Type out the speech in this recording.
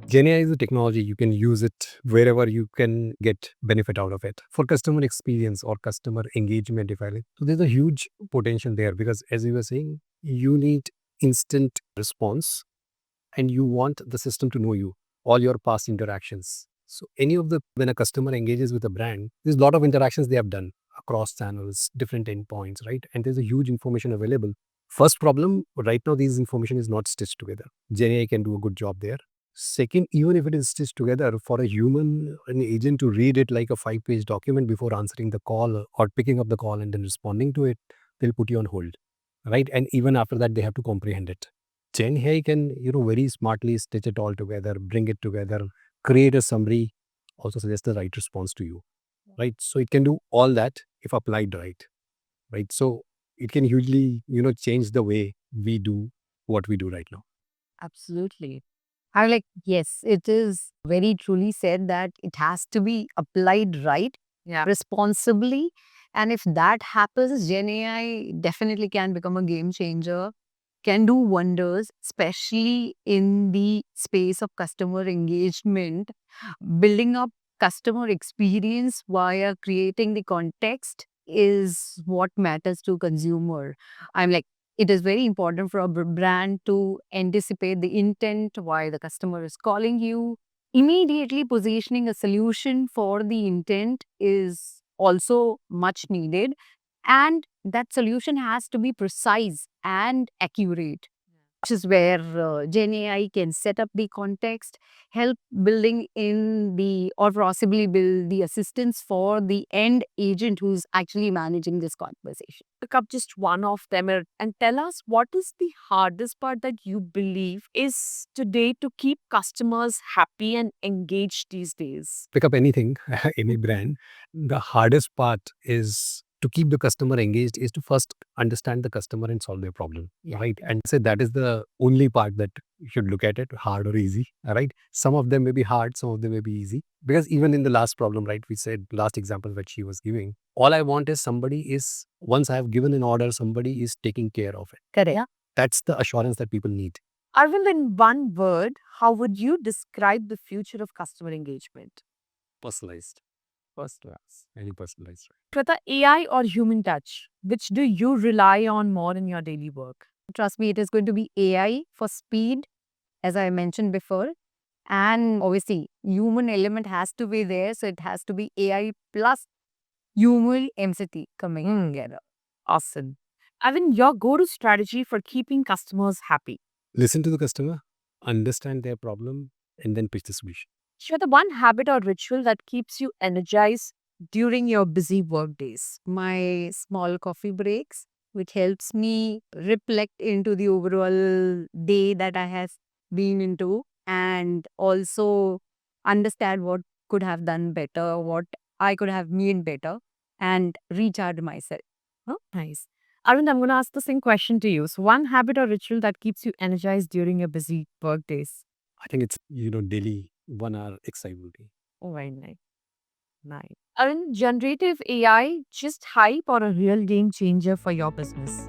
GenAI is a technology, you can use it wherever you can get benefit out of it for customer experience or customer engagement. If I like, so there's a huge potential there because, as you were saying, you need instant response and you want the system to know you, all your past interactions. So when a customer engages with a brand, there's a lot of interactions they have done across channels, different endpoints, right? And there's a huge information available. First problem, right now, these information is not stitched together. GenAI can do a good job there. Second, even if it is stitched together, for a human, an agent to read it like a 5-page document before answering the call or picking up the call and then responding to it, they'll put you on hold, right? And even after that, they have to comprehend it. GenAI can, very smartly stitch it all together, bring it together, create a summary, also suggest the right response to you, right? So it can do all that if applied right, right? So it can hugely, change the way we do what we do right now. Absolutely. I'm like, yes, it is very truly said that it has to be applied right, responsibly. And if that happens, Gen AI definitely can become a game changer, can do wonders, especially in the space of customer engagement, building up customer experience via creating the context is what matters to consumer. I'm like, it is very important for a brand to anticipate the intent, why the customer is calling you. Immediately positioning a solution for the intent is also much needed. And that solution has to be precise and accurate, which is where Gen AI can set up the context, help building in the, or possibly build the assistance for the end agent who's actually managing this conversation. Pick up just one of them and tell us what is the hardest part that you believe is today to keep customers happy and engaged these days. Pick up anything, any brand. The hardest part is to keep the customer engaged is to first understand the customer and solve their problem, right? And say that is the only part that you should look at it, hard or easy, right? Some of them may be hard, some of them may be easy. Because even in the last problem, right, we said last example that she was giving, all I want is once I have given an order, somebody is taking care of it. Correct. Yeah. That's the assurance that people need. Arvind, in one word, how would you describe the future of customer engagement? Personalized. First class. Any personalized. Whether AI or human touch, which do you rely on more in your daily work? Trust me, it is going to be AI for speed, as I mentioned before. And obviously, human element has to be there. So it has to be AI plus human MCT coming together. Awesome. Arvind, your go-to strategy for keeping customers happy. Listen to the customer, understand their problem, and then pitch the solution. Share the one habit or ritual that keeps you energized during your busy work days. My small coffee breaks, which helps me reflect into the overall day that I have been into and also understand what could have done better, what I could have made better, and recharge myself. Oh, nice. Arvind, I'm going to ask the same question to you. So, one habit or ritual that keeps you energized during your busy work days. I think it's, daily 1 hour excitement. Oh, very nice. Nice. Arvind, generative AI, just hype or a real game changer for your business?